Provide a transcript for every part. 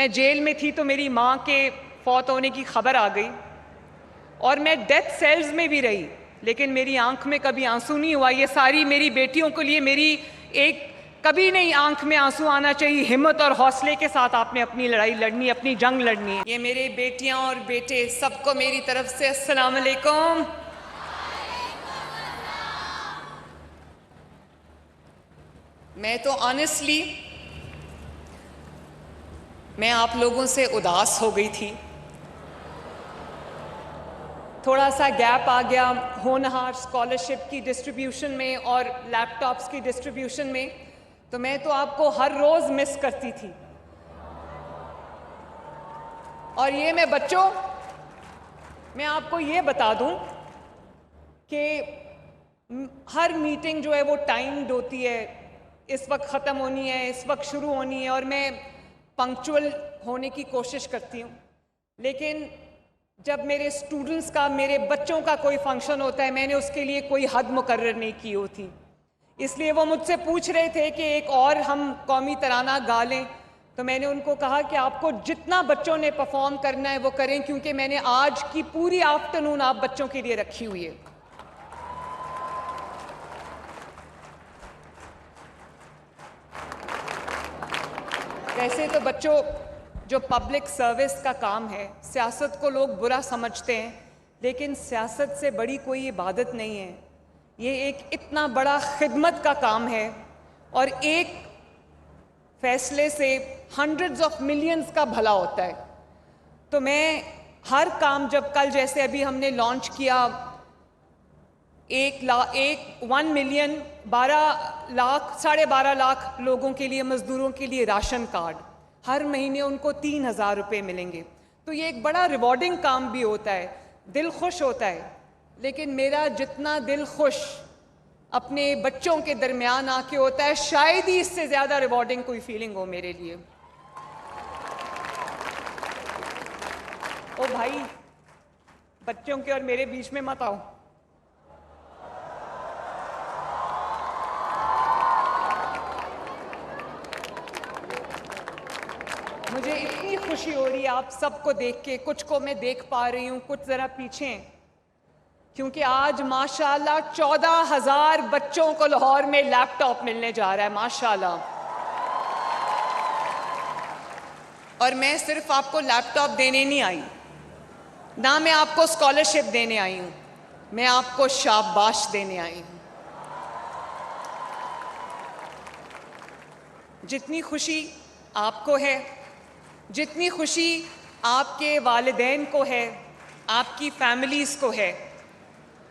मैं जेल में थी तो मेरी माँ के फौत होने की खबर आ गई और मैं डेथ सेल्स में भी रही, लेकिन मेरी आंख में कभी आंसू नहीं हुआ। ये सारी मेरी बेटियों के लिए मेरी एक कभी नहीं आंख में आंसू आना चाहिए। हिम्मत और हौसले के साथ आपने अपनी लड़ाई लड़नी, अपनी जंग लड़नी है। ये मेरे बेटियां और बेटे सबको मेरी तरफ से अस्सलाम वालेकुम। मैं तो ऑनेस्टली मैं आप लोगों से उदास हो गई थी। थोड़ा सा गैप आ गया होनहार स्कॉलरशिप की डिस्ट्रीब्यूशन में और लैपटॉप्स की डिस्ट्रीब्यूशन में, तो मैं तो आपको हर रोज़ मिस करती थी। और ये मैं बच्चों, मैं आपको ये बता दूं कि हर मीटिंग जो है वो टाइम्ड होती है। इस वक्त ख़त्म होनी है, इस वक्त शुरू होनी है, और मैं पंक्चुअल होने की कोशिश करती हूँ। लेकिन जब मेरे स्टूडेंट्स का, मेरे बच्चों का कोई फंक्शन होता है, मैंने उसके लिए कोई हद मुकर्रर नहीं की होती। इसलिए वो मुझसे पूछ रहे थे कि एक और हम कौमी तराना गा लें, तो मैंने उनको कहा कि आपको जितना बच्चों ने परफॉर्म करना है वो करें, क्योंकि मैंने आज की पूरी आफ्टरनून आप बच्चों के लिए रखी हुई है। वैसे तो बच्चों, जो पब्लिक सर्विस का काम है, सियासत को लोग बुरा समझते हैं, लेकिन सियासत से बड़ी कोई इबादत नहीं है। ये एक इतना बड़ा खिदमत का काम है और एक फैसले से हंड्रेड्स ऑफ मिलियंस का भला होता है। तो मैं हर काम, जब कल जैसे अभी हमने लॉन्च किया 1 मिलियन 12 लाख 12.5 लाख लोगों के लिए, मजदूरों के लिए राशन कार्ड, हर महीने उनको 3,000 रुपये मिलेंगे। तो ये एक बड़ा रिवॉर्डिंग काम भी होता है, दिल खुश होता है। लेकिन मेरा जितना दिल खुश अपने बच्चों के दरमियान आके होता है, शायद ही इससे ज़्यादा रिवॉर्डिंग कोई फीलिंग हो मेरे लिए। ओ भाई, बच्चों के और मेरे बीच में मत आओ। मुझे इतनी खुशी हो रही है आप सबको देख के। कुछ को मैं देख पा रही हूँ, कुछ ज़रा पीछे, क्योंकि आज माशाल्लाह 14,000 बच्चों को लाहौर में लैपटॉप मिलने जा रहा है, माशाल्लाह। और मैं सिर्फ आपको लैपटॉप देने नहीं आई, ना मैं आपको स्कॉलरशिप देने आई हूँ, मैं आपको शाबाश देने आई हूँ। जितनी खुशी आपको है, जितनी खुशी आपके वालिदैन को है, आपकी फैमिलीज़ को है,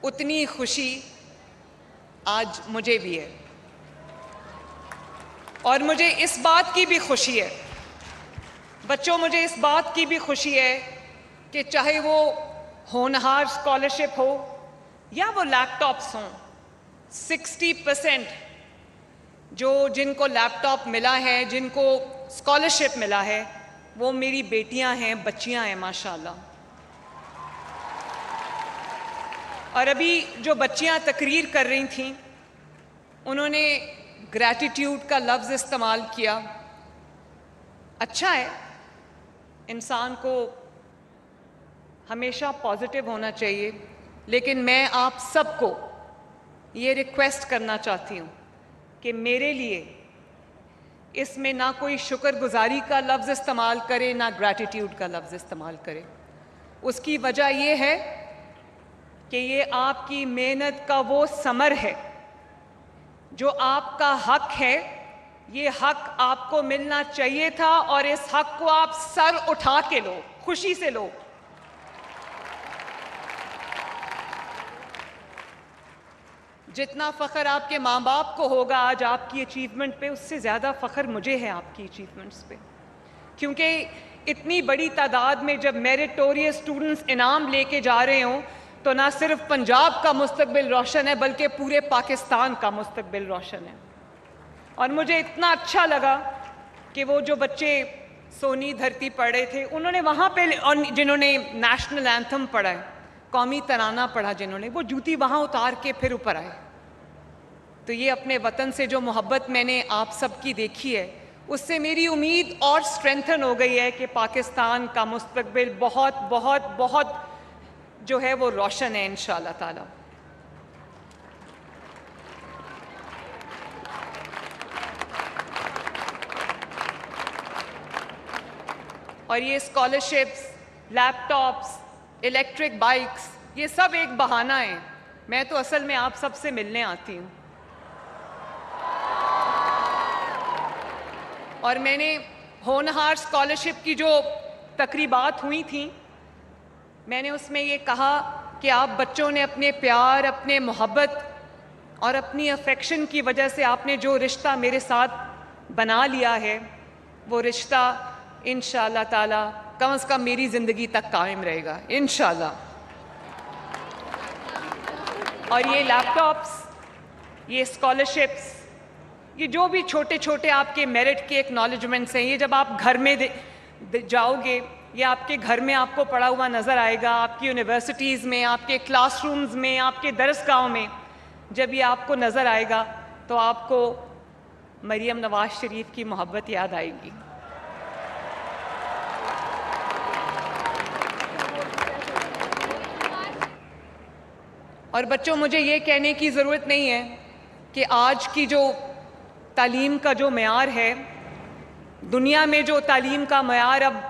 उतनी खुशी आज मुझे भी है। और मुझे इस बात की भी खुशी है बच्चों, मुझे इस बात की भी खुशी है कि चाहे वो होनहार स्कॉलरशिप हो या वो लैपटॉप्स हों, 60% जिनको लैपटॉप मिला है, जिनको स्कॉलरशिप मिला है, वो मेरी बेटियां हैं, बच्चियां हैं, माशाल्लाह। और अभी जो बच्चियां तकरीर कर रही थीं, उन्होंने ग्रैटिट्यूड का लफ्ज़ इस्तेमाल किया। अच्छा है, इंसान को हमेशा पॉजिटिव होना चाहिए, लेकिन मैं आप सबको ये रिक्वेस्ट करना चाहती हूँ कि मेरे लिए इसमें ना कोई शुक्रगुजारी का लफ्ज़ इस्तेमाल करे, ना ग्रैटिट्यूड का लफ्ज़ इस्तेमाल करे। उसकी वजह ये है कि ये आपकी मेहनत का वो समर है, जो आपका हक है। ये हक आपको मिलना चाहिए था और इस हक को आप सर उठा के लो, खुशी से लो। जितना फ़ख्र आपके माँ बाप को होगा आज आपकी अचीवमेंट पे, उससे ज़्यादा फ़ख्र मुझे है आपकी अचीवमेंट्स पे। क्योंकि इतनी बड़ी तादाद में जब मेरिटोरियस स्टूडेंट्स इनाम लेके जा रहे हों, तो ना सिर्फ पंजाब का मुस्तकबिल रोशन है, बल्कि पूरे पाकिस्तान का मुस्तकबिल रोशन है। और मुझे इतना अच्छा लगा कि वो जो बच्चे सोनी धरती पढ़ रहे थे, उन्होंने वहाँ पे, और जिन्होंने नेशनल एंथम पढ़ा है, कौमी तराना पढ़ा जिन्होंने, वो जूती वहाँ उतार के फिर ऊपर आए। तो ये अपने वतन से जो मोहब्बत मैंने आप सब की देखी है, उससे मेरी उम्मीद और स्ट्रेंथन हो गई है कि पाकिस्तान का मुस्तकबिल बहुत बहुत बहुत जो है वो रोशन है इंशाअल्लाह ताला। और ये स्कॉलरशिप्स, लैपटॉप्स, इलेक्ट्रिक बाइक्स, ये सब एक बहाना है। मैं तो असल में आप सबसे मिलने आती हूँ। और मैंने होनहार स्कॉलरशिप की जो तकरीबात हुई थी, मैंने उसमें ये कहा कि आप बच्चों ने अपने प्यार, अपने मोहब्बत और अपनी अफेक्शन की वजह से आपने जो रिश्ता मेरे साथ बना लिया है, वो रिश्ता इंशाअल्लाह ताला कम से कम मेरी ज़िंदगी तक कायम रहेगा इंशाअल्लाह। और ये लैपटॉप्स, ये स्कॉलरशिप्स, ये जो भी छोटे छोटे आपके मेरिट के एक्नॉलेजमेंट्स हैं, ये जब आप घर में जाओगे, ये आपके घर में आपको पड़ा हुआ नज़र आएगा, आपकी यूनिवर्सिटीज़ में, आपके क्लासरूम्स में, आपके दरसगाहों में जब ये आपको नज़र आएगा तो आपको मरियम नवाज शरीफ की मोहब्बत याद आएगी। और बच्चों, मुझे ये कहने की ज़रूरत नहीं है कि आज की जो तालीम का जो मयार है, दुनिया में जो तालीम का मयार अब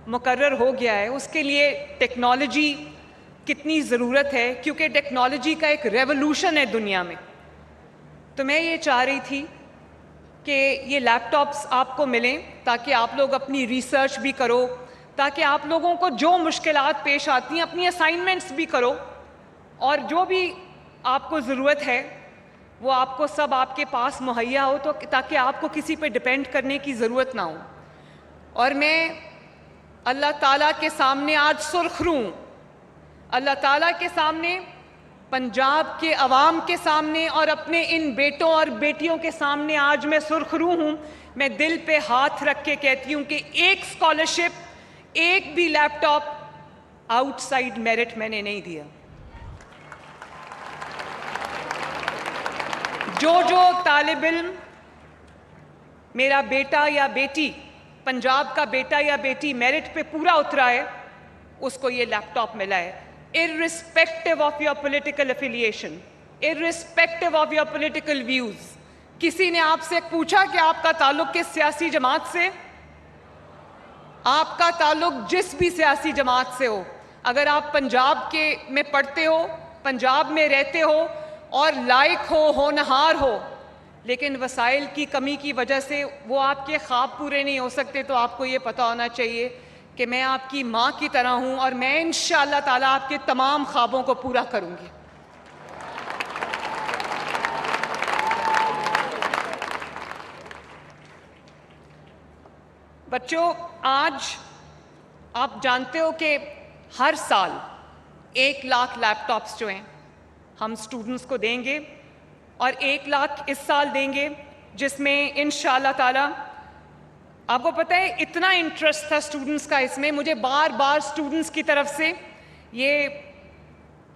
मुकर्रर हो गया है, उसके लिए टेक्नोलॉजी कितनी ज़रूरत है, क्योंकि टेक्नोलॉजी का एक रेवोल्यूशन है दुनिया में। तो मैं ये चाह रही थी कि ये लैपटॉप्स आपको मिलें ताकि आप लोग अपनी रिसर्च भी करो, ताकि आप लोगों को जो मुश्किलात पेश आती हैं अपनी असाइनमेंट्स भी करो, और जो भी आपको ज़रूरत है वो आपको सब आपके पास मुहैया हो, तो ताकि आपको किसी पे डिपेंड करने की ज़रूरत ना हो। और मैं अल्लाह ताला के सामने आज सुरखरू हूँ, अल्लाह ताला के सामने, पंजाब के अवाम के सामने और अपने इन बेटों और बेटियों के सामने आज मैं सुरखरू हूँ। मैं दिल पे हाथ रख के कहती हूँ कि एक स्कॉलरशिप, एक भी लैपटॉप आउटसाइड मेरिट मैंने नहीं दिया। जो तालिब इल्म, मेरा बेटा या बेटी, पंजाब का बेटा या बेटी मेरिट पे पूरा उतरा है, उसको ये लैपटॉप मिला है, irrespective of your political affiliation, irrespective of your political views. किसी ने आपसे पूछा कि आपका ताल्लुक किस सियासी जमात से? आपका ताल्लुक जिस भी सियासी जमात से हो, अगर आप पंजाब के में पढ़ते हो, पंजाब में रहते हो और लायक हो, होनहार हो, लेकिन वसाइल की कमी की वजह से वो आपके ख्वाब पूरे नहीं हो सकते, तो आपको ये पता होना चाहिए कि मैं आपकी माँ की तरह हूँ और मैं इंशाअल्लाह ताला आपके तमाम ख्वाबों को पूरा करूँगी। बच्चों, आज आप जानते हो कि हर साल 1 लाख लैपटॉप्स जो हैं हम स्टूडेंट्स को देंगे, और 1 लाख इस साल देंगे, जिसमें इंशाअल्लाह ताला, आपको पता है इतना इंटरेस्ट था स्टूडेंट्स का इसमें, मुझे बार बार स्टूडेंट्स की तरफ से, ये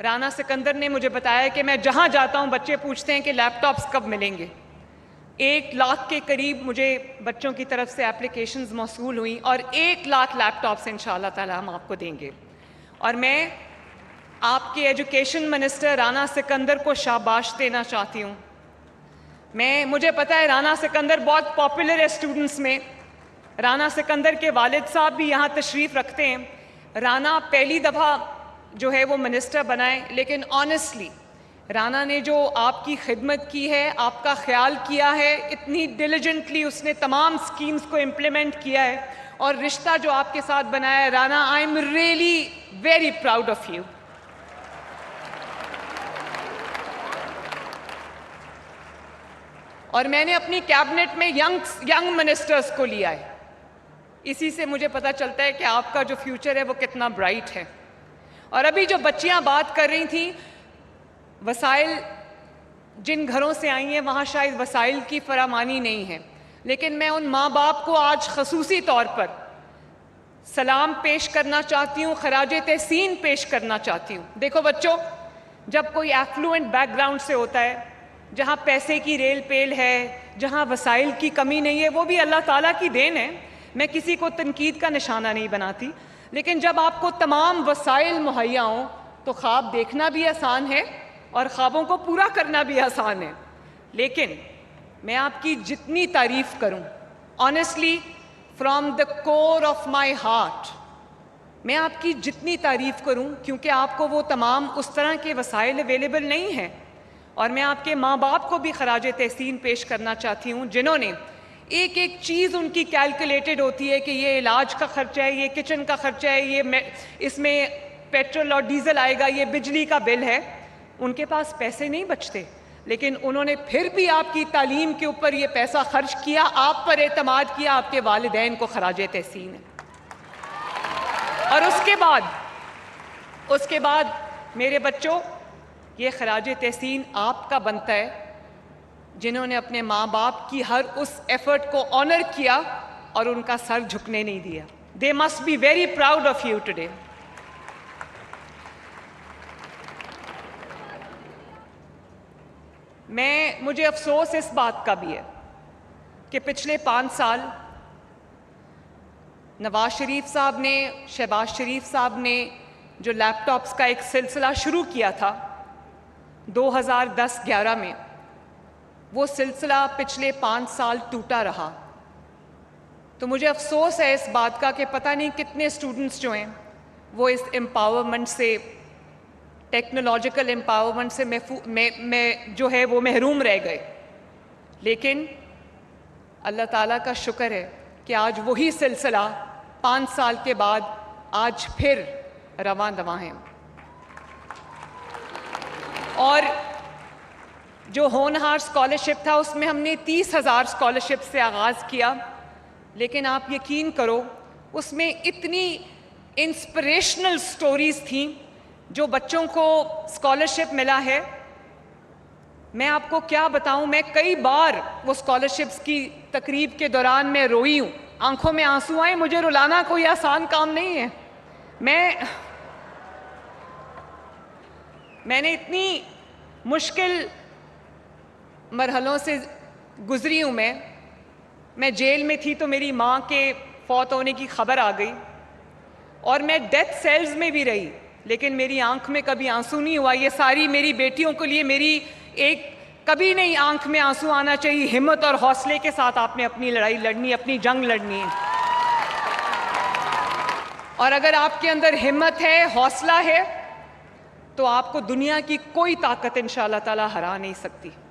राना सिकंदर ने मुझे बताया कि मैं जहाँ जाता हूँ बच्चे पूछते हैं कि लैपटॉप्स कब मिलेंगे। 1 लाख के करीब मुझे बच्चों की तरफ से एप्लीकेशंस मौसूल हुई, और 1 लाख लैपटॉप्स इंशाअल्लाह ताला हम आपको देंगे। और मैं आपके एजुकेशन मिनिस्टर राना सिकंदर को शाबाश देना चाहती हूँ। मुझे पता है राना सिकंदर बहुत पॉपुलर है स्टूडेंट्स में, राना सिकंदर के वालिद साहब भी यहाँ तशरीफ़ रखते हैं। राना पहली दफ़ा जो है वो मिनिस्टर बनाए, लेकिन ऑनेस्टली राना ने जो आपकी खिदमत की है, आपका ख्याल किया है, इतनी डिलिजेंटली उसने तमाम स्कीम्स को इम्प्लीमेंट किया है, और रिश्ता जो आपके साथ बनाया है Rana, I am really very proud of you. और मैंने अपनी कैबिनेट में यंग मिनिस्टर्स को लिया है, इसी से मुझे पता चलता है कि आपका जो फ्यूचर है वो कितना ब्राइट है। और अभी जो बच्चियां बात कर रही थी, वसाइल जिन घरों से आई हैं वहाँ शायद वसाइल की फरामानी नहीं है, लेकिन मैं उन माँ बाप को आज खसूसी तौर पर सलाम पेश करना चाहती हूँ, खराज तहसीन पेश करना चाहती हूँ। देखो बच्चों, जब कोई एफ्लुएंट बैकग्राउंड से होता है, जहाँ पैसे की रेल पेल है, जहाँ वसाइल की कमी नहीं है, वो भी अल्लाह ताला की देन है। मैं किसी को तनकीद का निशाना नहीं बनाती, लेकिन जब आपको तमाम वसाइल मुहैया हों तो ख्वाब देखना भी आसान है और ख्वाबों को पूरा करना भी आसान है। लेकिन मैं आपकी जितनी तारीफ़ करूं, honestly from the core of my heart, मैं आपकी जितनी तारीफ़ करूं, क्योंकि आपको वो तमाम उस तरह के वसाइल अवेलेबल नहीं हैं। और मैं आपके माँ बाप को भी खराज तहसीन पेश करना चाहती हूँ, जिन्होंने एक एक चीज़ उनकी कैलकुलेटेड होती है कि ये इलाज का खर्चा है, ये किचन का खर्चा है, ये इसमें पेट्रोल और डीजल आएगा, ये बिजली का बिल है। उनके पास पैसे नहीं बचते, लेकिन उन्होंने फिर भी आपकी तालीम के ऊपर ये पैसा खर्च किया, आप पर एतमाद किया, आपके वालिदैन को खराज तहसीन है। और उसके बाद मेरे बच्चों, ये खराज तहसीन आपका बनता है जिन्होंने अपने माँ बाप की हर उस एफर्ट को ऑनर किया और उनका सर झुकने नहीं दिया। They must be very proud of you today. मुझे अफसोस इस बात का भी है कि पिछले 5 साल नवाज शरीफ साहब ने, शहबाज शरीफ साहब ने जो लैपटॉप्स का एक सिलसिला शुरू किया था 2010-11 में, वो सिलसिला पिछले 5 साल टूटा रहा। तो मुझे अफसोस है इस बात का कि पता नहीं कितने स्टूडेंट्स जो हैं वो इस एम्पावरमेंट से, टेक्नोलॉजिकल एम्पावरमेंट से जो है वो महरूम रह गए। लेकिन अल्लाह ताला का शुक्र है कि आज वही सिलसिला 5 साल के बाद आज फिर रवां दवां है। और जो होनहार स्कॉलरशिप था उसमें हमने 30,000 स्कॉलरशिप से आगाज़ किया, लेकिन आप यकीन करो उसमें इतनी इंस्पिरेशनल स्टोरीज़ थीं जो बच्चों को स्कॉलरशिप मिला है। मैं आपको क्या बताऊं, मैं कई बार वो स्कॉलरशिप्स की तकरीब के दौरान मैं रोई हूँ, आंखों में आंसू आए। मुझे रुलाना कोई आसान काम नहीं है। मैंने इतनी मुश्किल मरहलों से गुजरी हूँ। मैं जेल में थी तो मेरी माँ के फौत होने की खबर आ गई और मैं डेथ सेल्स में भी रही, लेकिन मेरी आंख में कभी आंसू नहीं हुआ। ये सारी मेरी बेटियों के लिए मेरी एक कभी नहीं आंख में आंसू आना चाहिए। हिम्मत और हौसले के साथ आपने अपनी लड़ाई लड़नी, अपनी जंग लड़नी है। और अगर आपके अंदर हिम्मत है, हौसला है, तो आपको दुनिया की कोई ताकत इंशाअल्लाह ताला हरा नहीं सकती।